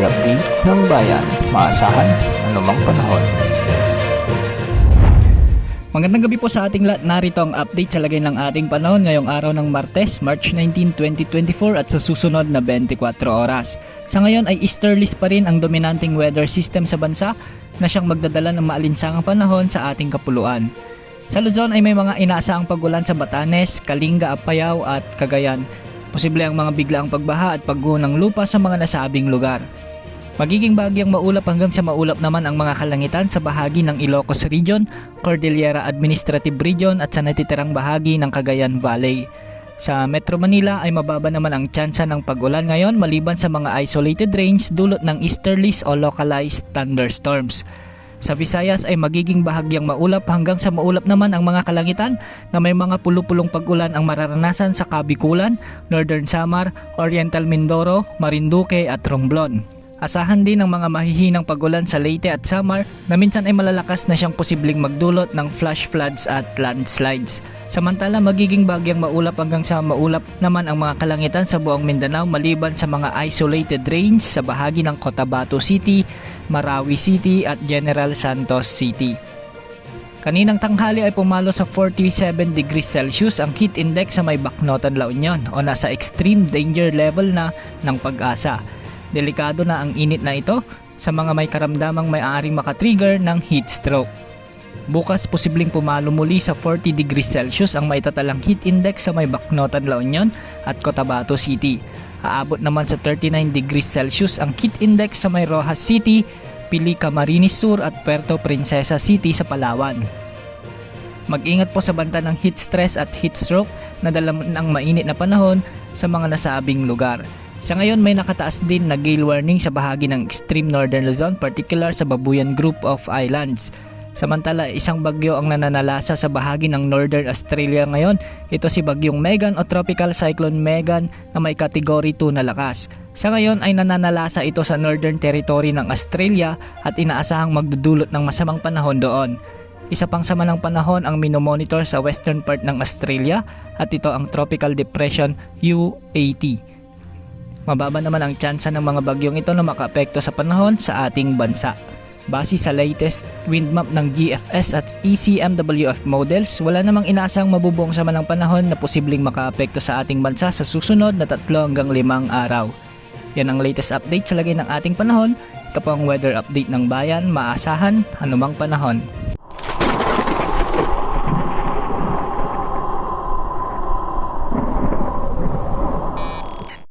update ng bayan. Maasahan anumang panahon. Magandang gabi po sa ating lahat. Narito ang update sa lagay ng ating panahon ngayong araw ng Martes, March 19, 2024 at sa susunod na 24 oras. Sa ngayon ay easterlies pa rin ang dominanting weather system sa bansa na siyang magdadala ng maalinsangang panahon sa ating kapuluan. Sa Luzon ay may mga inaasahang pagulan sa Batanes, Kalinga, Apayao at Cagayan. Posible ang mga biglaang pagbaha at pagguho ng lupa sa mga nasabing lugar. Magiging bahagyang maulap hanggang sa maulap naman ang mga kalangitan sa bahagi ng Ilocos Region, Cordillera Administrative Region at sa natitirang bahagi ng Cagayan Valley. Sa Metro Manila ay mababa naman ang tsansa ng pag-ulan ngayon maliban sa mga isolated rains dulot ng easterlies o localized thunderstorms. Sa Visayas ay magiging bahagyang maulap hanggang sa maulap naman ang mga kalangitan na may mga pulupulong pag-ulan ang mararanasan sa Kabikulan, Northern Samar, Oriental Mindoro, Marinduque at Romblon. Asahan din ang mga mahihinang pag-ulan sa Leyte at Samar na minsan ay malalakas na siyang posibleng magdulot ng flash floods at landslides. Samantala magiging bahagyang maulap hanggang sa maulap naman ang mga kalangitan sa buong Mindanao maliban sa mga isolated rains sa bahagi ng Cotabato City, Marawi City at General Santos City. Kaninang tanghali ay pumalo sa 47 degrees Celsius ang heat index sa may Bacnotan, La Union o nasa extreme danger level na ng Pag-asa. Delikado na ang init na ito sa mga may karamdamang may aaring makatrigger ng heat stroke. Bukas posibleng pumalo muli sa 40 degrees Celsius ang maitatalang heat index sa may Bacnotan, La Union at Cotabato City. Aabot naman sa 39 degrees Celsius ang heat index sa may Rojas City, Pili, Camarines Sur at Puerto Princesa City sa Palawan. Mag-ingat po sa banta ng heat stress at heat stroke na dala ng mainit na panahon sa mga nasabing lugar. Sa ngayon may nakataas din na gale warning sa bahagi ng extreme northern Luzon, particular sa Babuyan Group of Islands. Samantala isang bagyo ang nananalasa sa bahagi ng Northern Australia ngayon. Ito si Bagyong Megan o Tropical Cyclone Megan na may Category 2 na lakas. Sa ngayon ay nananalasa ito sa Northern Territory ng Australia at inaasahang magdudulot ng masamang panahon doon. Isa pang sama ng panahon ang minomonitor sa western part ng Australia at ito ang Tropical Depression U80. Mababa naman ang tsansa ng mga bagyong ito na makaapekto sa panahon sa ating bansa. Base sa latest wind map ng GFS at ECMWF models, wala namang inaasang mabubuong sama ng panahon na posibleng makaapekto sa ating bansa sa susunod na 3 hanggang 5 araw. Yan ang latest update sa lagay ng ating panahon. Ito po ang weather update ng bayan, maasahan anumang panahon.